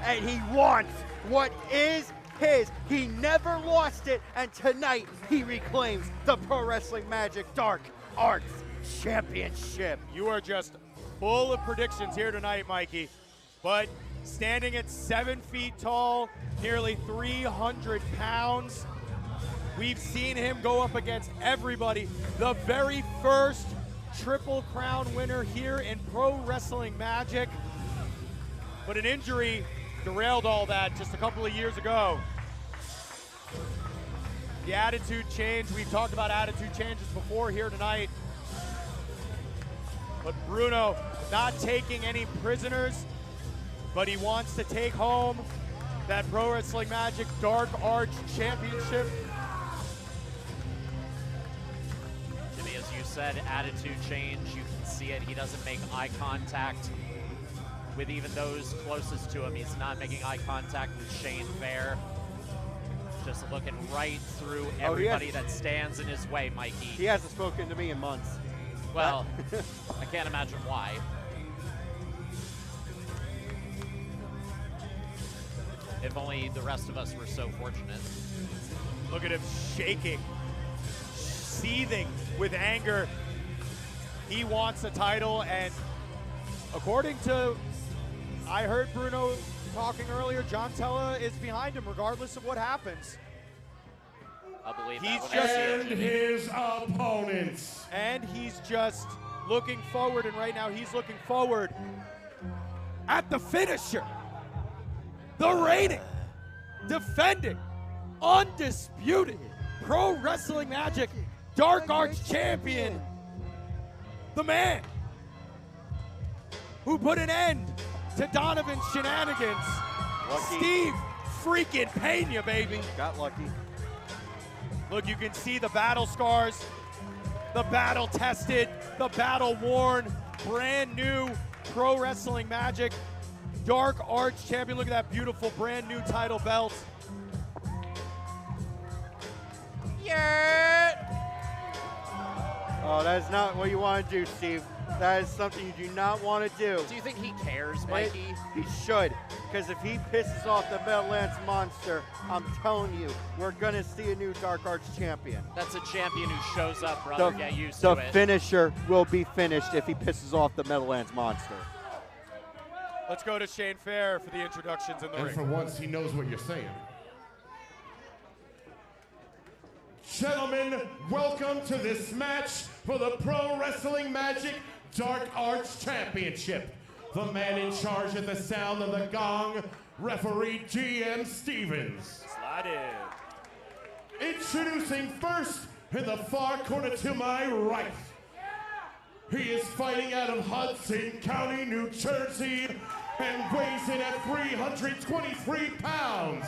and he wants what is his. He never lost it, and tonight he reclaims the Pro Wrestling Magic Dark Arts Championship. You are just full of predictions here tonight, Mikey. But standing at 7 feet tall, nearly 300 pounds, we've seen him go up against everybody. The very first Triple Crown winner here in Pro Wrestling Magic. But an injury derailed all that just a couple of years ago. The attitude change, we've talked about attitude changes before here tonight. But Bruno not taking any prisoners, but he wants to take home that Pro Wrestling Magic Dark Arts Championship. Jimmy, as you said, attitude change, you can see it. He doesn't make eye contact with even those closest to him. He's not making eye contact with Shane Fair. Just looking right through everybody that stands in his way, Mikey. He hasn't spoken to me in months. Well, I can't imagine why. If only the rest of us were so fortunate. Look at him shaking, seething with anger. He wants the title, and according to, I heard Bruno talking earlier, John Tella is behind him regardless of what happens. I believe he's that just and his opponents. And he's just looking forward, and right now he's looking forward at the finisher. The reigning, defending, undisputed Pro Wrestling Magic Dark Arts Champion. The man who put an end to Donovan's shenanigans. Lucky. Steve freaking Peña, baby. Got lucky. Look, you can see the battle scars, the battle tested, the battle worn, brand new Pro Wrestling Magic Dark Arts Champion. Look at that beautiful brand new title belt. Yeah. Oh, that is not what you want to do, Steve. That is something you do not want to do. Do you think he cares, Mikey? He should, because if he pisses off the Meadowlands Monster, I'm telling you, we're going to see a new Dark Arts champion. That's a champion who shows up, brother. Get used to The it. finisher will be finished if he pisses off the Meadowlands Monster. Let's go to Shane Fair for the introductions in the And ring. for once, he knows what you're saying. Gentlemen, welcome to this match for the Pro Wrestling Magic Dark Arts Championship. The man in charge at the sound of the gong, referee GM Stevens. Slide in. Introducing first, in the far corner to my right. He is fighting out of Hudson County, New Jersey, and weighs in at 323 pounds.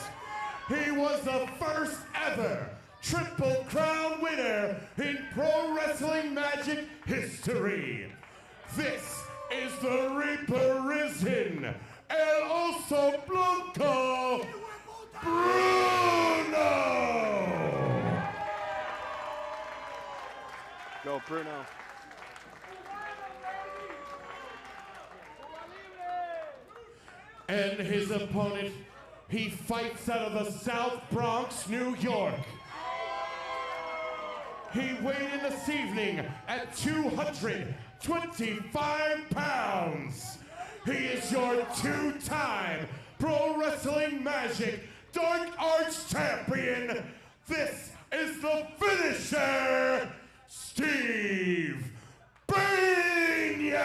He was the first ever Triple Crown winner in Pro Wrestling Magic history. This is the Reaper Risen, El Oso Blanco Bruno. Go, Bruno. And his opponent, he fights out of the South Bronx, New York. He weighed in this evening at 225 pounds. He is your two-time Pro Wrestling Magic Dark Arts Champion. This is the finisher, Steve Peña.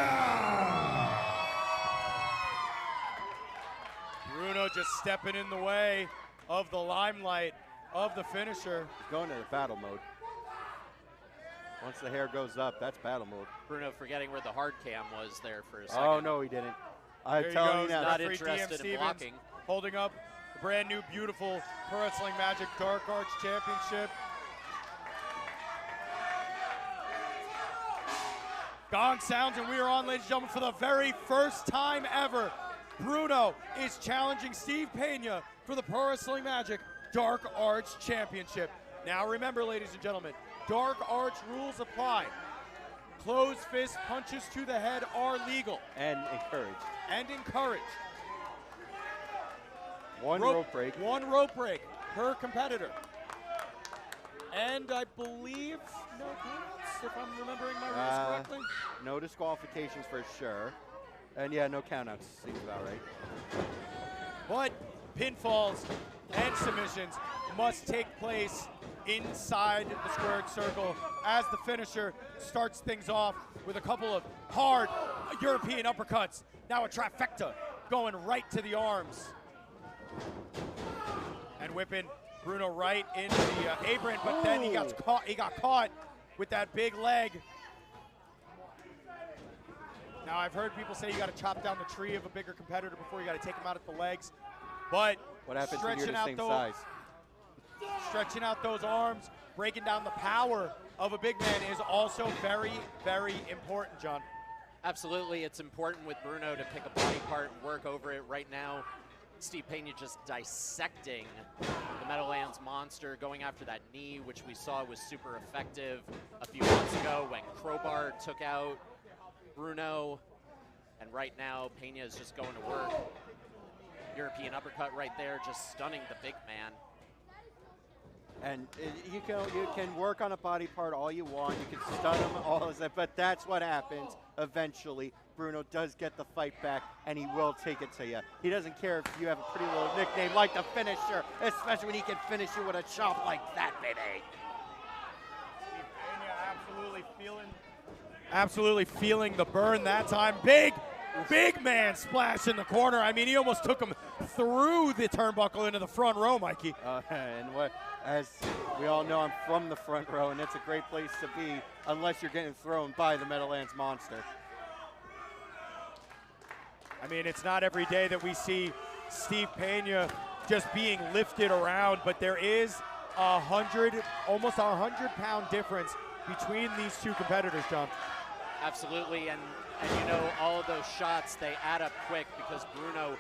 Bruno just stepping in the way of the limelight of the finisher. He's going into battle mode. Once the hair goes up, that's battle mode. Bruno forgetting where the hard cam was there for a second. Oh, no, he didn't. I'm There he telling goes, you now. Not referee interested DM in Stevens blocking. holding up the brand new, beautiful Pro Wrestling Magic Dark Arts Championship. Gong sounds, and we are on, ladies and gentlemen, for the very first time ever. Bruno is challenging Steve Peña for the Pro Wrestling Magic Dark Arts Championship. Now remember, ladies and gentlemen, Dark Arts rules apply. Closed fist punches to the head are legal And encouraged. and encouraged. One rope break. One rope break per competitor. And I believe no countouts, if I'm remembering my rules correctly. No disqualifications for sure. And yeah, no countouts. Seems about right. But pinfalls and submissions must take place inside the squared circle as the finisher starts things off with a couple of hard European uppercuts. Now a trifecta going right to the arms. And whipping Bruno right into the apron, but then he got caught with that big leg. Now I've heard people say you got to chop down the tree of a bigger competitor before you got to take him out at the legs. But what happens when you're the same size? Stretching out those arms, breaking down the power of a big man is also very, very important, John. Absolutely, it's important with Bruno to pick a body part and work over it. Right now, Steve Peña just dissecting the Meadowlands monster, going after that knee, which we saw was super effective a few months ago when Crowbar took out Bruno. And right now, Peña is just going to work. European uppercut right there, just stunning the big man. And you can work on a body part all you want. You can stun him, all of that, but that's what happens eventually. Bruno does get the fight back, and he will take it to you. He doesn't care if you have a pretty little nickname like the finisher, especially when he can finish you with a chop like that, baby. Absolutely feeling the burn that time. Big man splash in the corner. I mean, he almost took him through the turnbuckle into the front row, Mikey. And as we all know, I'm from the front row, and it's a great place to be unless you're getting thrown by the Meadowlands monster. I mean, it's not every day that we see Steve Peña just being lifted around, but there is almost a 100-pound difference between these two competitors, John. Absolutely, and you know, all of those shots, they add up quick because Bruno,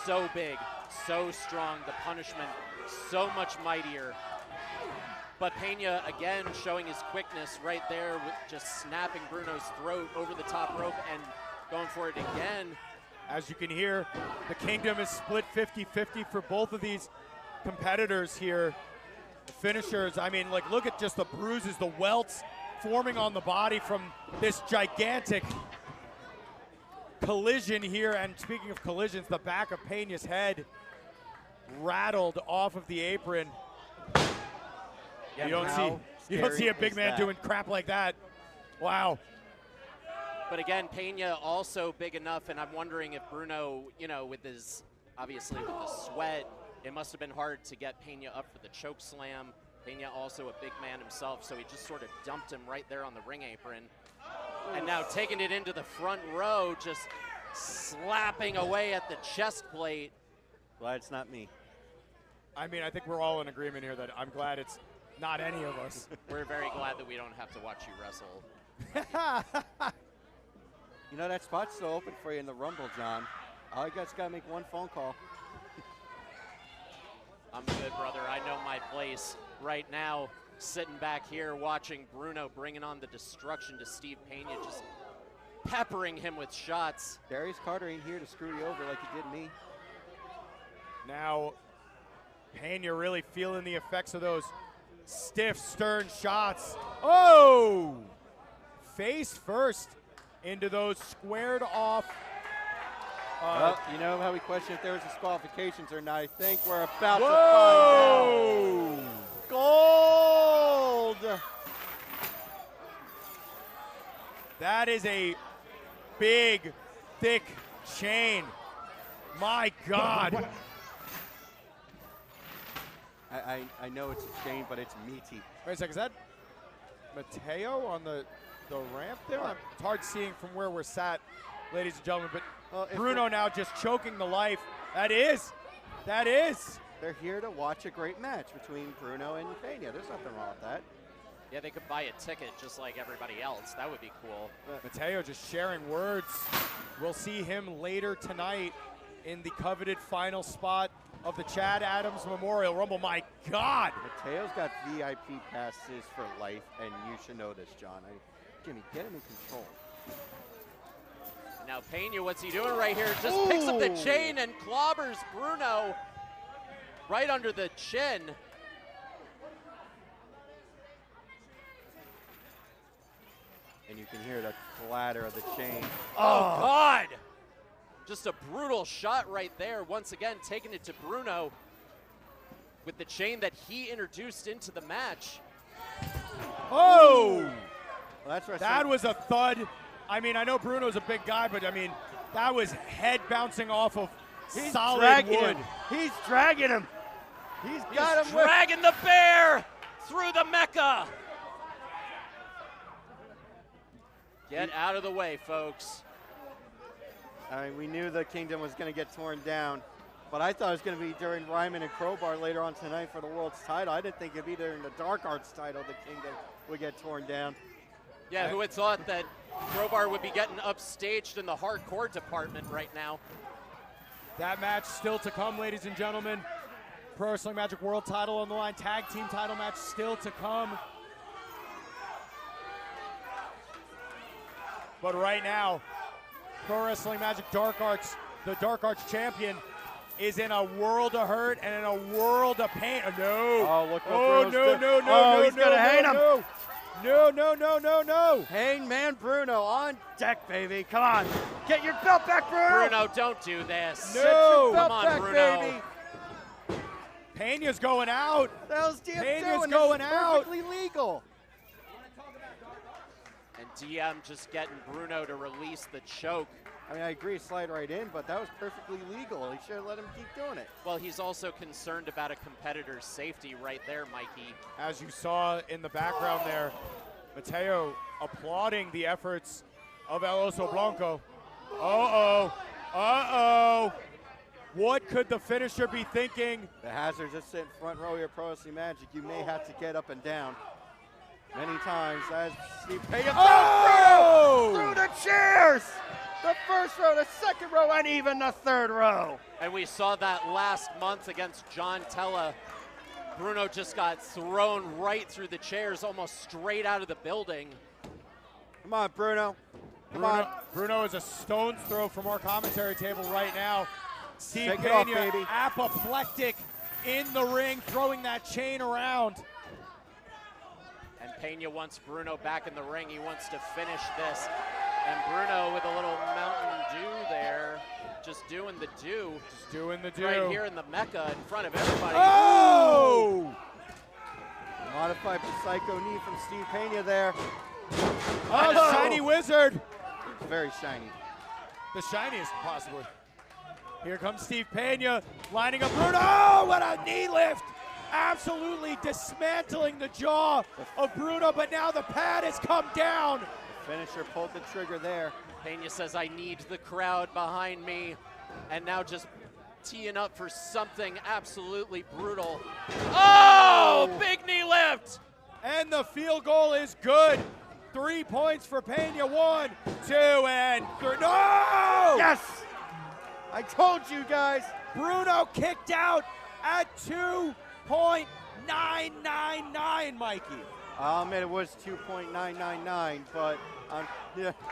so big, so strong, the punishment so much mightier. But Peña, again, showing his quickness right there with just snapping Bruno's throat over the top rope and going for it again. As you can hear, the kingdom is split 50-50 for both of these competitors here. The finishers, I mean, like, look at just the bruises, the welts forming on the body from this gigantic collision here. And speaking of collisions, the back of Peña's head rattled off of the apron. Yeah, you don't see a big man doing crap like that. Wow. But again, Peña also big enough, and I'm wondering if Bruno, you know, with his, obviously with the sweat, it must have been hard to get Peña up for the choke slam. Peña also a big man himself, so he just sort of dumped him right there on the ring apron. And now taking it into the front row, just slapping away at the chest plate. Glad it's not me. I mean, I think we're all in agreement here that I'm glad it's not any of us. We're very glad that we don't have to watch you wrestle. You know, that spot's still open for you in the Rumble, John. All you guys got to make one phone call. I'm good, brother. I know my place. Right now, sitting back here watching Bruno bringing on the destruction to Steve Peña, just peppering him with shots. Darius Carter ain't here to screw you over like he did me. Now, Peña really feeling the effects of those stiff, stern shots. Oh! Face first into those squared off. Well, you know how we question if there was disqualifications or not. I think we're about Whoa! to find out. Gold! That is a big, thick chain. My God. I know it's a chain, but it's meaty. Wait a second, is that Mateo on the ramp there? It's hard seeing from where we're sat, ladies and gentlemen, but Bruno now just choking the life. That is. They're here to watch a great match between Bruno and Peña. There's nothing wrong with that. Yeah, they could buy a ticket just like everybody else. That would be cool. Mateo just sharing words. We'll see him later tonight in the coveted final spot of the Chad Adams Memorial Rumble. My God! Mateo's got VIP passes for life, and you should know this, John. Jimmy, get him in control. Now Peña, what's he doing right here? Just picks up the chain and clobbers Bruno. right under the chin. And you can hear the clatter of the chain. Oh, God! Just a brutal shot right there. Once again, taking it to Bruno with the chain that he introduced into the match. Oh! Well, that's what That was a thud. I mean, I know Bruno's a big guy, but I mean, that was head bouncing off of solid dragging wood. him. He's dragging him. He's got him Dragging the bear through the Mecca. Get out of the way, folks. I mean, we knew the Kingdom was going to get torn down, but I thought it was going to be during Ryman and Crowbar later on tonight for the world's title. I didn't think it'd be during the Dark Arts title the Kingdom would get torn down. Yeah, who had thought that Crowbar would be getting upstaged in the hardcore department right now? That match still to come, ladies and gentlemen. Pro Wrestling Magic World title on the line. Tag team title match still to come. But right now, Pro Wrestling Magic Dark Arts, the Dark Arts champion, is in a world of hurt and in a world of pain. Oh, no. Oh, look what Oh, Bruno's no, doing. no, no, Oh, no, he's no, gonna no, hang him. no. No, no, no, no, no. Hangman Bruno on deck, baby. Come on. Get your belt back, Bruno. Bruno, don't do this. No. Get your belt Come on, back, Bruno. baby. Peña's going out. What the hell's DM Peña's doing? going This is out. perfectly legal. And DM just getting Bruno to release the choke. I mean, I agree, slide right in, but that was perfectly legal. He should have let him keep doing it. Well, he's also concerned about a competitor's safety right there, Mikey. As you saw in the background there, Mateo applauding the efforts of El Oso Blanco. Uh-oh. Uh-oh. What could the finisher be thinking? The Hazards just sit in front row here, Pro Wrestling Magic. You may have to get up and down many times as Steve Peña Oh! through the chairs! The first row, the second row, and even the third row. And we saw that last month against John Tella. Bruno just got thrown right through the chairs, almost straight out of the building. Come on, Bruno. Come on. Bruno is a stone's throw from our commentary table right now. Steve Shake it off, Peña, baby. apoplectic in the ring, throwing that chain around. And Peña wants Bruno back in the ring. He wants to finish this. And Bruno with a little Mountain Dew there, just doing the do. Just doing the do. Right here in the Mecca in front of everybody. Oh! Modified Psycho knee from Steve Peña there. Oh, shiny wizard. It's very shiny. The shiniest, possibly. Here comes Steve Peña, lining up Bruno. Oh, what a knee lift! Absolutely dismantling the jaw of Bruno, but now the pad has come down. Finisher pulled the trigger there. Peña says, I need the crowd behind me. And now just teeing up for something absolutely brutal. Oh, big knee lift! And the field goal is good. 3 points for Peña. 1, 2, and 3. No! Yes! I told you guys. Bruno kicked out at 2.999, Mikey. I'll admit it was 2.999, but I'm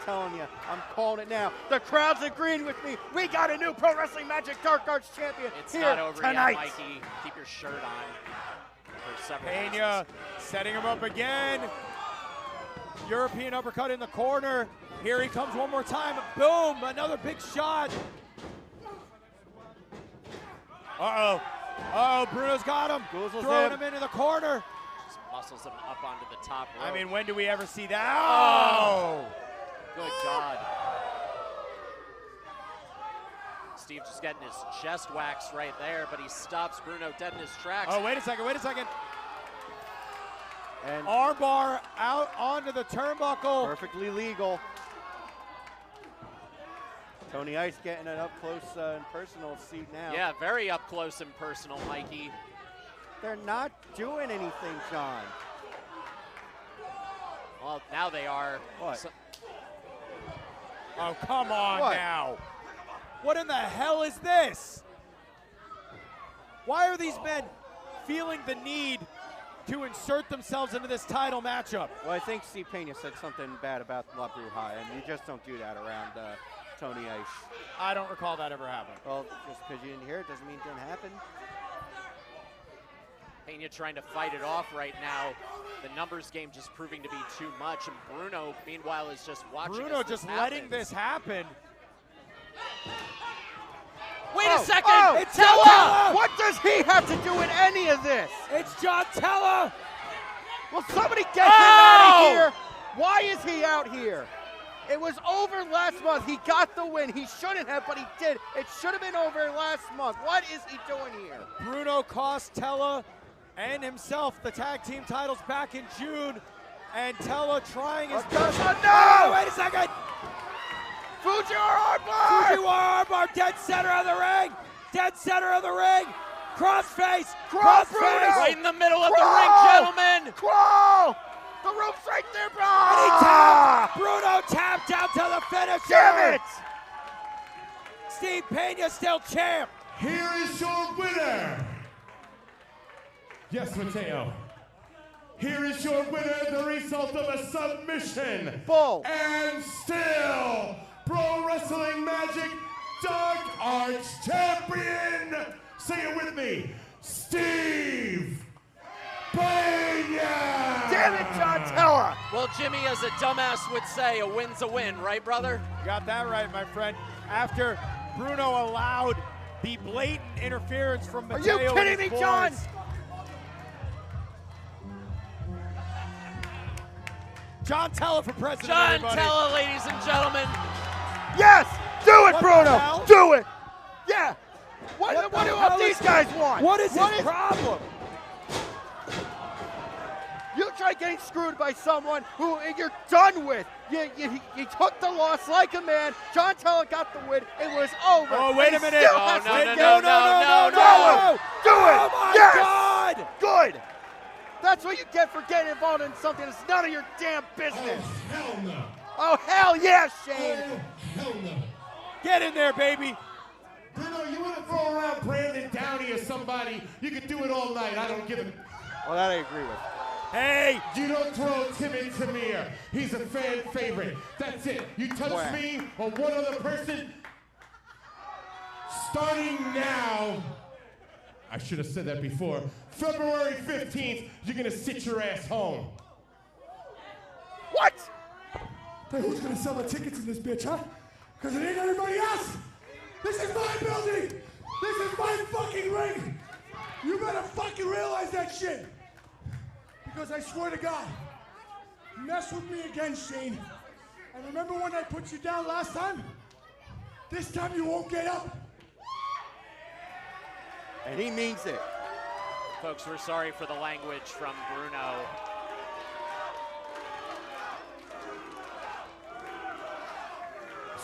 telling you, I'm calling it now. The crowd's agreeing with me. We got a new Pro Wrestling Magic Dark Arts champion It's here not over tonight. yet, Mikey. Keep your shirt on for several Peña reasons. setting him up again. European uppercut in the corner. Here he comes one more time. Boom, another big shot. Uh-oh. Oh, Bruno's got him. Goozles Throwing him. him into the corner. Just muscles him up onto the top rope. I mean, when do we ever see that? Oh! Good God. Steve just getting his chest waxed right there, but he stops Bruno dead in his tracks. Oh, wait a second, wait a second. And Armbar out onto the turnbuckle. perfectly legal. Tony Ice getting an up close and personal seat now. Yeah, very up close and personal, Mikey. They're not doing anything, John. Well, now they are. What? Oh, come on What? now. What in the hell is this? Why are these men feeling the need to insert themselves into this title matchup? Well, I think Steve Peña said something bad about La Bruja, and you just don't do that around Tony Ice. I don't recall that ever happening. Well, just because you didn't hear it doesn't mean it didn't happen. Peña trying to fight it off right now. The numbers game just proving to be too much, and Bruno, meanwhile, is just watching. Bruno as this just letting happens. this happen. Wait a second! Oh, It's Tella! What does he have to do with any of this? It's John Tella! Will somebody get him out of here? Why is he out here? It was over last month. He got the win. He shouldn't have, but he did. It should have been over last month. What is he doing here? Bruno cost Tella and himself the tag team titles back in June, and Tella trying his best. No! Wait a second! Fujiwara armbar! Fujiwara armbar, dead center of the ring! Dead center of the ring! Crossface! Crawl, Crossface! Bruno! Right in the middle of the Crawl! ring, gentlemen! Crawl! The rope's right there, bro! And he tapped! Bruno tapped out to the finisher! Damn it! Steve Peña still champ! Here is your winner. Yes, Mateo. Here is your winner, the result of a submission. Bull. And still, Pro Wrestling Magic Dark Arts Champion. Say it with me, Steve Peña. Damn it, John Tella! Well, Jimmy, as a dumbass would say, a win's a win, right, brother? You got that right, my friend. After Bruno allowed the blatant interference from Are Mateo. you and kidding his me, John? boys. John Tella for president, John everybody. Tella, ladies and gentlemen. Yes! Do it, What the Bruno! hell? Do it! Yeah! What What do the hell these is- guys want? What is his problem? You try getting screwed by someone who you're done with. You took the loss like a man. John Tella got the win. It was over. Oh, wait And a he minute. still Oh, has no, to no, get- no, no, no. Do it! Oh my Yes! God! Good! That's what you get for getting involved in something that's none of your damn business. Hell no. Oh, hell yeah, Shane! Hell no. Get in there, baby. Bruno, you want to throw around Brandon Downey or somebody, you could do it all night. I don't give a... Well, that I agree with. Hey, You don't throw Timmy Tamir. He's a fan favorite. That's it. You touch Whack. me or one other person, starting now, I should have said that before, February 15th, you're going to sit your ass home. What? Hey, who's gonna sell the tickets in this bitch, huh? Because it ain't everybody else. This is my building. This is my fucking ring. You better fucking realize that shit. Because I swear to God, mess with me again, Shane. And remember when I put you down last time? This time you won't get up. And he means it. Folks, we're sorry for the language from Bruno.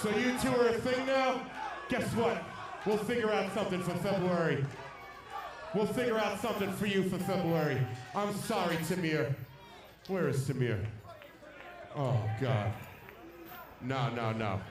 So you two are a thing now? Guess what? We'll figure out something for February. We'll figure out something for you for February. I'm sorry, Tamir. Where is Tamir? Oh, God. No, no, no.